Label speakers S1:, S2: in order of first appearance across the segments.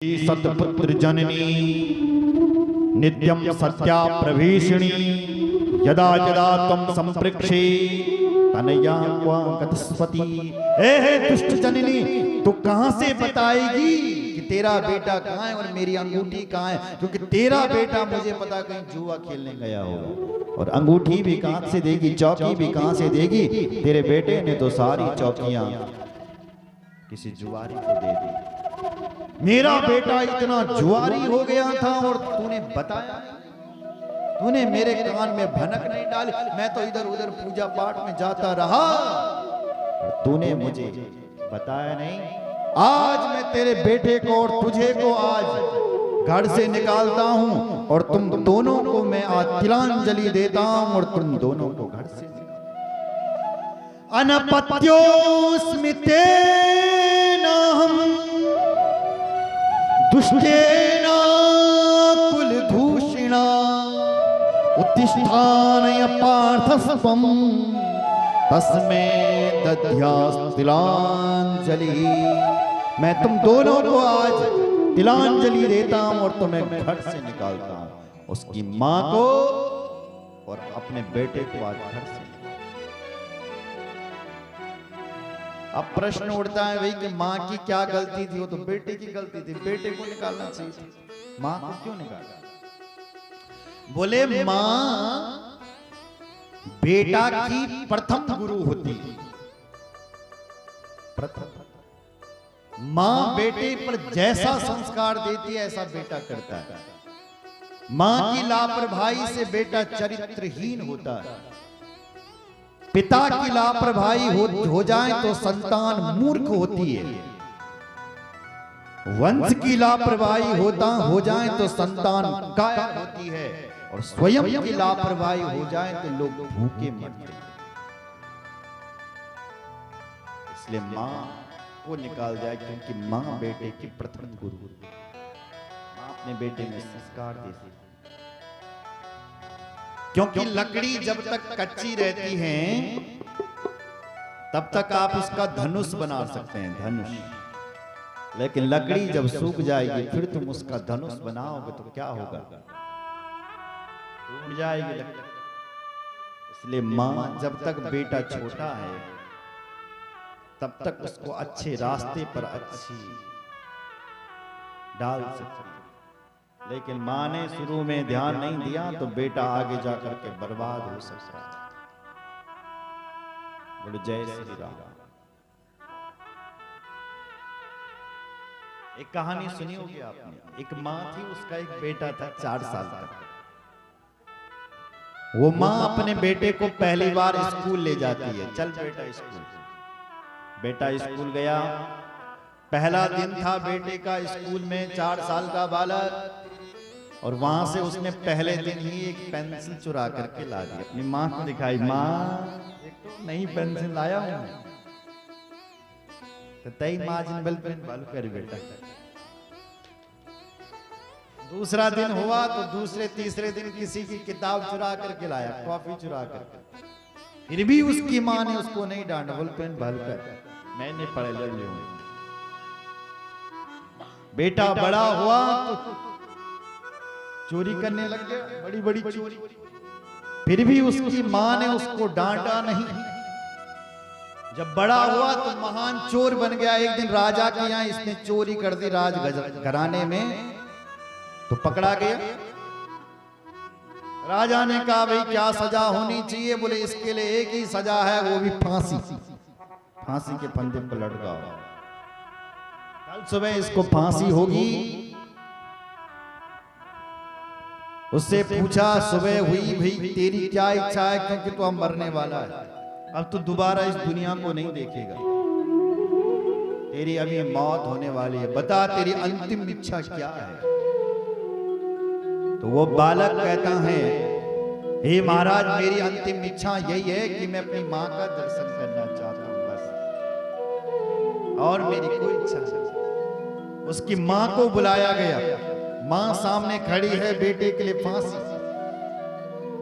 S1: सत्पुत्र जननी नित्यं सत्या प्रभीषिणी यदा यदा तुम संपृक्षे तनया गतस्वती। हे दुष्ट जननी, तू कहां से बताएगी कि तेरा बेटा कहां है और मेरी अंगूठी कहां है? क्योंकि तेरा बेटा मुझे पता कहीं जुआ खेलने गया होगा, और अंगूठी भी कहां से देगी, चौकी भी कहां से देगी? तेरे बेटे ने तो सारी चौकियां किसी जुआरी को दे दी। मेरा बेटा इतना जुआरी हो गया था और तूने बताया, तूने मेरे कान में भनक नहीं डाली। मैं तो इधर उधर पूजा पाठ में जाता रहा और तूने मुझे बताया नहीं। आज मैं तेरे बेटे को और तुझे को आज घर से निकालता हूं और तुम दोनों को मैं आज तिलांजलि देता हूं और तुम दोनों को घर से अनपत्योस्मितेन हम दुष्टेन कुलदूषिणा उत्तिष्ठानय पार्थस्त्वं तस्मै दद्यास्तिलांजलि। मैं तुम दोनों को आज तिलांजलि देता हूं और तुम्हें घर से निकालता हूं, उसकी मां को और अपने बेटे को आज घर से। अब प्रश्न उठता है भाई कि माँ की क्या गलती थी? वो तो बेटे की गलती थी, बेटे को निकालना चाहिए था, माँ को क्यों निकाला? बोले माँ बेटा की प्रथम गुरु होती है। प्रथम माँ बेटे पर जैसा संस्कार देती है ऐसा बेटा करता है। माँ की लापरवाही से बेटा चरित्रहीन होता है। पिता की लापरवाही हो जाए तो संतान मूर्ख होती है। वंश की लापरवाही हो जाए तो संतान कायर होती है, और स्वयं की लापरवाही हो जाए तो लोग भूखे मरते हैं। इसलिए मां को निकाल जाए, क्योंकि मां बेटे की प्रथम गुरु। मां अपने बेटे में संस्कार देती है, क्योंकि लकड़ी जब तक कच्ची रहती है तब तक आप उसका धनुष बना सकते हैं, धनुष। लेकिन लकड़ी जब सूख जाएगी फिर तुम उसका धनुष बनाओगे तो क्या होगा? टूट जाएगी लकड़ी। इसलिए मां जब तक बेटा छोटा है तब तक उसको अच्छे रास्ते पर अच्छी डाल सकती है। लेकिन मां ने शुरू में ध्यान नहीं दिया तो बेटा आगे जाकर के बर्बाद हो सकता है। बोलो जय श्री राम। एक कहानी सुनी होगी आपने। एक मां थी, उसका एक बेटा था 4 साल का। वो मां अपने बेटे को पहली बार स्कूल ले जाती है। चल बेटा स्कूल। बेटा स्कूल गया। पहला दिन था बेटे का स्कूल में, 4 साल का बालक। और वहां से उसने पहले दिन ही एक पेंसिल चुरा करके ला दी, अपनी माँ को दिखाई। माँ एक तो नई पेंसिल लाया हूं। तो तई माँ जिन बल पेन बालू कर बेटा। दूसरा दिन हुआ तो दूसरे तीसरे दिन किसी की किताब चुरा करके लाया, कॉपी चुरा करके। फिर भी उसकी माँ ने उसको नहीं डांटा, बोल पेन बालू कर, मैंने पढ़े ले। बेटा बड़ा हुआ तो चोरी करने लग गया, बड़ी बड़ी चोरी। फिर भी उसकी मां ने उसको डांटा नहीं। जब बड़ा हुआ तो महान चोर बन गया। एक दिन राजा के यहाँ इसने चोरी कर दी राज घराने में, तो पकड़ा गया। राजा ने कहा भाई क्या सजा होनी चाहिए? बोले इसके लिए एक ही सजा है, वो भी फांसी। फांसी के फंदे पर लटका। कल सुबह इसको फांसी होगी। उससे पूछा सुबह हुई भाई तेरी क्या इच्छा है, क्योंकि तू अब मरने वाला है, अब तू दोबारा इस दुनिया को नहीं देखेगा, तेरी अभी मौत होने वाली है, बता तेरी अंतिम इच्छा क्या है? तो वो बालक कहता है हे महाराज मेरी अंतिम इच्छा यही है कि मैं अपनी माँ का दर्शन करना चाहता हूँ, बस, और मेरी कोई इच्छा नहीं। उसकी माँ को बुलाया गया। मां सामने खड़ी है, बेटे के लिए फांसी।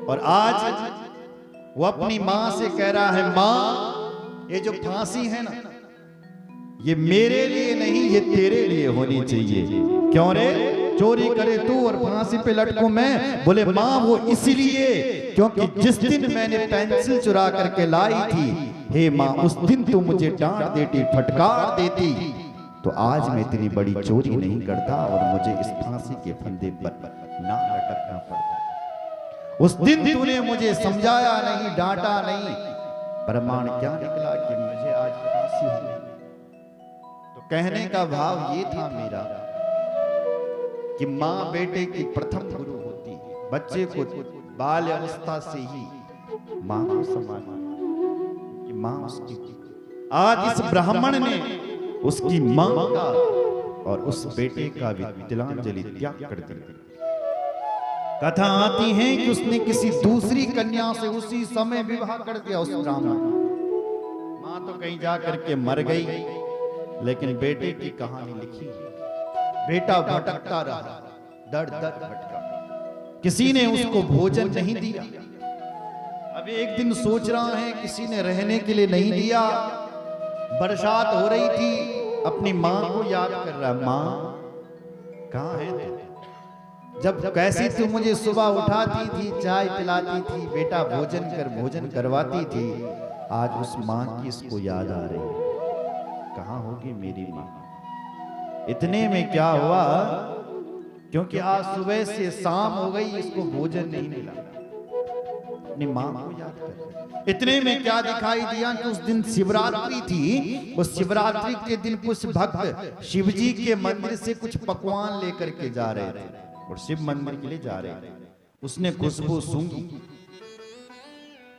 S1: और आज वो अपनी मां से कह रहा है मां ये जो फांसी है ना, ये मेरे लिए नहीं, ये तेरे लिए होनी चाहिए। क्यों रे? चोरी करे तू और फांसी पे लटकूं मैं? बोले माँ वो इसलिए क्योंकि जिस दिन मैंने पेंसिल चुरा करके लाई थी, हे माँ उस दिन तू मुझे डांट देती, फटकार देती, तो आज मैं इतनी बड़ी चोरी नहीं करता और मुझे इस फांसी के फंदे पर ना लटकना पड़ता। उस दिन तूने मुझे समझाया नहीं, डांटा नहीं, प्रमाण क्या निकला कि मुझे आज फांसी हो गई। तो कहने का भाव ये था मेरा कि माँ बेटे की प्रथम गुरु होती है। बच्चे को बाल अवस्था से ही माँ को सम्मान कि माँ उसकी। आज इस ब्राह्मण ने उसकी माँ का और उस बेटे का भी तिलांजलि त्याग कर दिया। कथा आती है कि उसने किसी दूसरी कन्या से उसी समय विवाह कर दिया उस ब्राह्मण। माँ तो कहीं जा करके मर गई, लेकिन बेटे की कहानी लिखी। बेटा भटकता रहा, दर दर भटका, किसी ने उसको भोजन नहीं दिया। अब एक दिन सोच रहा है किसी ने रहने के लिए नहीं दिया। बरसात हो रही थी, अपनी माँ को याद कर रहा, माँ कहाँ है तू? जब कैसी तू मुझे सुबह उठाती थी, चाय पिलाती थी, बेटा भोजन करवाती थी, आज उस माँ की इसको याद आ रही है। कहाँ होगी मेरी माँ? इतने में क्या हुआ, क्योंकि आज सुबह से शाम हो गई, इसको भोजन नहीं मिला, अपनी माँ को याद कर। इतने में क्या दिखाई दिया कि उस दिन शिवरात्रि थी। उस शिवरात्रि के दिन कुछ भक्त शिव जी के मंदिर से कुछ पकवान लेकर के जा रहे थे और शिव मंदिर के लिए जा रहे थे। उसने खुशबू सूंघी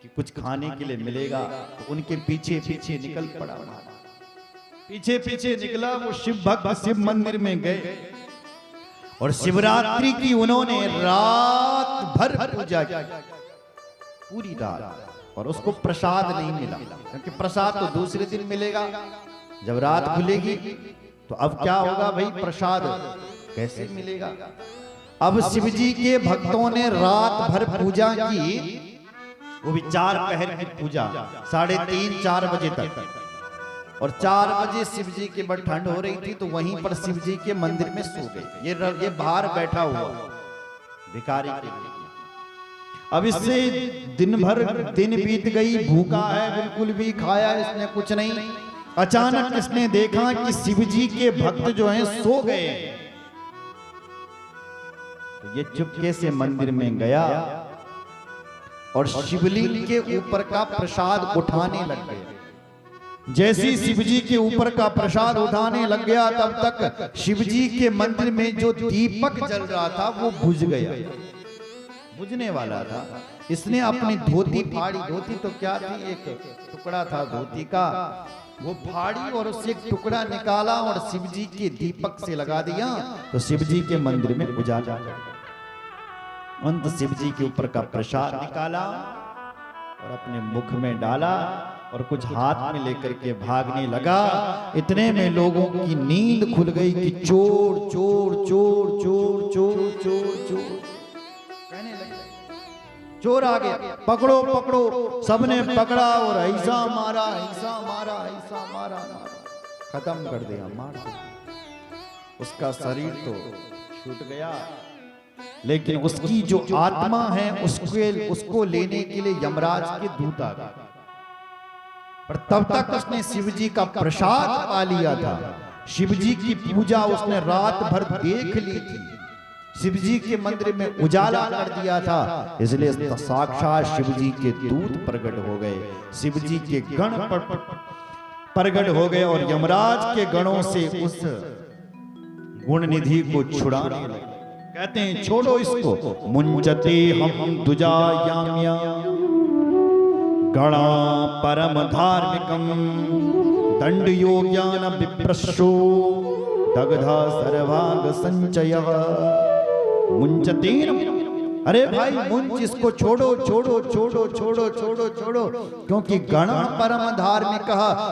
S1: कि कुछ खाने के लिए मिलेगा, तो उनके पीछे पीछे निकल पड़ा। पीछे पीछे निकला, वो शिव भक्त शिव मंदिर में गए और शिवरात्रि की उन्होंने रात भर पूजा की, पूरी रात, और उसको प्रसाद नहीं मिला, क्योंकि प्रसाद तो दूसरे दिन मिलेगा। जब रात खुलेगी तो अब क्या होगा भाई, प्रसाद कैसे मिलेगा? अब शिव जी के भक्तों ने रात भर पूजा की, वो भी 4 पहर की पूजा, 3:30-4 बजे तक। और 4 बजे शिव जी के बड़ ठंड हो रही थी, तो वहीं पर शिव जी के मंदिर में सो गए। ये बाहर बैठा हुआ भिखारी के लिए। अब इससे दिन बीत गई, भूखा है, बिल्कुल भी खाया इसने कुछ नहीं। अचानक इसने देखा कि शिव जी के भक्त जो हैं सो गए। तो ये चुपके से मंदिर में गया और शिवलिंग के ऊपर का प्रसाद उठाने लग गया। जैसे शिव जी के ऊपर का प्रसाद उठाने लग गया, तब तक शिव जी के मंदिर में जो दीपक जल रहा था वो बुझ गया, बुझने वाला था। इसने अपनी धोती फाड़ी, धोती तो क्या थी, एक टुकड़ा था धोती का, वो फाड़ी और उससे एक टुकड़ा निकाला और शिव जी के दीपक से लगा दिया। तो शिव जी के मंदिर में उजाला। अंत शिव जी के ऊपर का प्रसाद निकाला और अपने मुख में डाला और कुछ हाथ में लेकर के भागने लगा। इतने में लोगों की नींद खुल गई कि चोर चोर चोर चोर चोर चोर चोर कहने लगे। चोर आ गया, पकड़ो पकड़ो। सबने पकड़ा और ऐसा मारा, ऐसा मारा, ऐसा मारा, खत्म कर दिया, मार दिया। उसका शरीर तो छूट गया, लेकिन उसकी जो आत्मा है उसको लेने के लिए यमराज के दूत आ गए। पर तब तक उसने शिव जी का प्रसाद पा लिया था। शिव जी की पूजा उसने रात भर देख ली थी, शिव जी के मंदिर में उजाला कर दिया था, इसलिए साक्षात शिव जी के दूत प्रकट हो गए, शिव जी के गण प्रकट हो गए और यमराज के गणों से उस गुण निधि को छुड़ाने लगे। कहते हैं छोड़ो इसको। मुंचते हम दुजा याम्या गणा परम धार्मिकम दंड योग्यान विप्रशो दग्धा सर्वाग संचय मुंचते। अरे भाई मुंच, इसको छोड़ो छोड़ो छोड़ो छोड़ो छोड़ो छोड़ो, क्योंकि गण परम धार्मिक,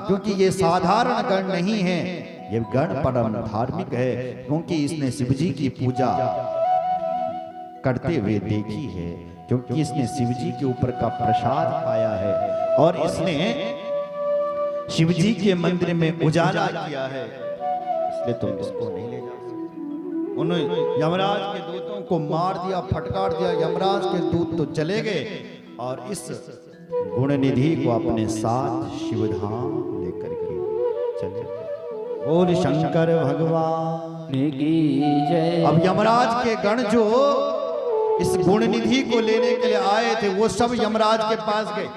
S1: क्योंकि ये साधारण गण नहीं है, ये गण परम धार्मिक है, क्योंकि इसने शिव जी की पूजा करते हुए देखी है, क्योंकि इसने शिव जी के ऊपर का प्रसाद पाया है और इसने शिव जी के मंदिर में उजाला किया है, इसलिए तुम इसको नहीं ले जा सकते। उन्होंने यमराज के दूतों को मार दिया, फटकार दिया। यमराज के दूत तो चले गए और इस गुण निधि को अपने साथ शिवधाम लेकर के चले गए। बोल शंकर भगवान
S2: की जय।
S1: अब यमराज के गण जो इस गुण निधि को लेने के लिए आए थे, वो सब यमराज के पास गए।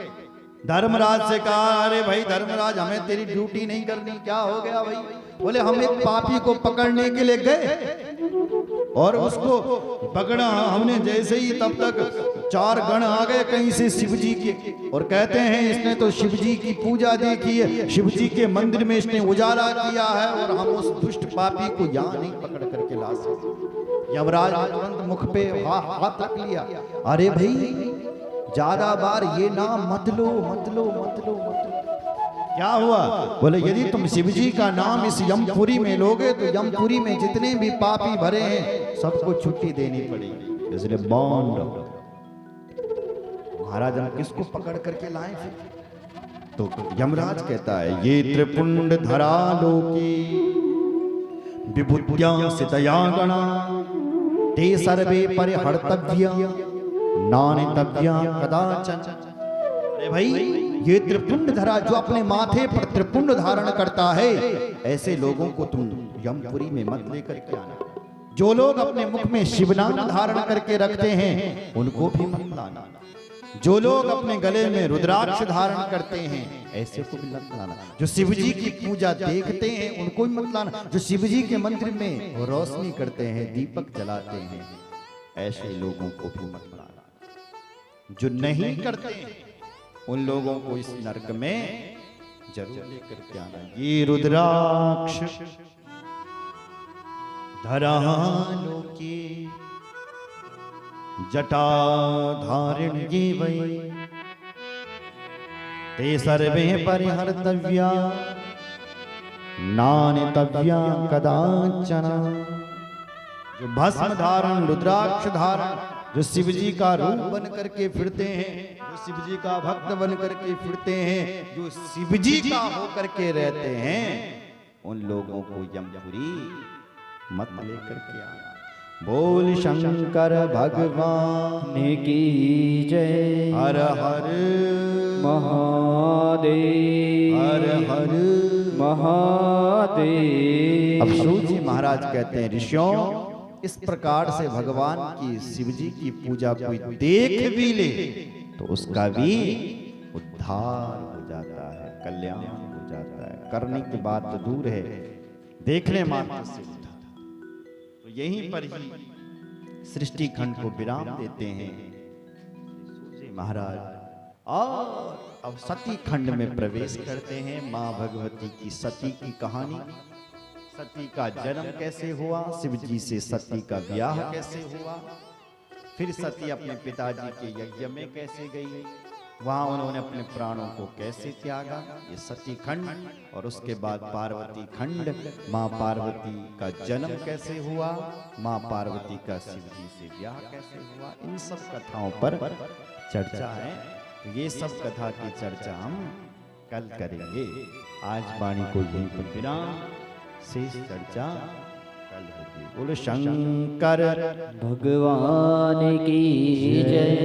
S1: धर्मराज से कहा, अरे भाई धर्मराज, हमें तेरी ड्यूटी नहीं करनी, क्या हो गया भाई? बोले, हम एक पापी को पकड़ने के लिए गए और उसको पकड़ा हमने जैसे ही, तब तक 4 गण आ गए कहीं से शिव जी के, और कहते हैं इसने तो शिव जी की पूजा देखी है, शिव जी के मंदिर में इसने उजाला किया है, और हम उस दुष्ट पापी को यहाँ नहीं पकड़ करके ला सकते। यमराज तुरंत मुख पे हाथ रख लिया, अरे भाई ज्यादा बार ये नाम मत लो, मत लो, मत लो, मत लो। क्या हुआ? बोले, यदि तुम शिव जी का नाम इस यमपुरी में लोगे तो यमपुरी में जितने भी पापी भरे हैं सबको छुट्टी देनी पड़ेगी, इसलिए बॉन्ड। महाराज हम किसको पकड़ करके लाए फिर? तो यमराज कहता है, ये त्रिपुंड धरा लोकी विभूत्या सितया गणा ते सर्वे परिहर्तव्या नानितव्या कदाचन। अरे भाई, ये त्रिपुंड धरा जो अपने माथे पर त्रिपुंड धारण करता है, ऐसे लोगों को तुम यमपुरी में मत लेकर के आना। जो लोग अपने मुख में शिव नाम धारण करके रखते हैं उनको भी मत लाना। जो लोग अपने गले में रुद्राक्ष धारण करते हैं ऐसे को भी मत लाना। जो शिव जी की पूजा देखते हैं उनको भी मत लाना। जो शिव जी के मंदिर में रोशनी करते हैं, दीपक जलाते हैं, ऐसे लोगों को भी मत लाना। जो नहीं करते उन लोगों को इस नरक में जरूर लेकर के आना। ये रुद्राक्ष धरा लोकी जटा धारिण ये वै ते सर्वे परिहर्तव्या नानितव्या कदाचन। जो भस्म धारण, रुद्राक्ष धारण, जो शिव जी का रूप बन करके फिरते हैं, जो शिव जी का भक्त बन करके फिरते हैं, जो शिव जी का होकर के रहते हैं, उन लोगों को यमपुरी मत लेकर के आना। बोल शंकर भगवान
S2: की जय।
S1: हर हर
S2: महादेव,
S1: हर हर
S2: महादेव।
S1: अब सूत जी महाराज कहते हैं, ऋषियों, इस प्रकार से भगवान की शिव जी की पूजा कोई देख भी ले तो उसका भी उद्धार हो जाता है, कल्याण हो जाता है। करने की बात तो दूर है, देखने मात्र से उद्धार। तो यहीं पर ही सृष्टि खंड को विराम देते हैं महाराज, और अब सती खंड में प्रवेश करते हैं। माँ भगवती की सती की कहानी, सती का जन्म कैसे हुआ, शिव जी से सती का ब्याह कैसे हुआ, फिर सती अपने पिताजी के यज्ञ में कैसे गई, वहां उन्होंने अपने प्राणों को कैसे त्यागा, ये सती खंड। और उसके बाद पार्वती खंड, माँ पार्वती का जन्म कैसे हुआ, माँ पार्वती का शिव जी से ब्याह कैसे हुआ, इन सब कथाओं पर चर्चा है। तो ये सब कथा की चर्चा हम कल करेंगे। आज वाणी को यहीं पर विराम, शेष चर्चा कल होगी। बोलो शंकर
S2: भगवान की जय।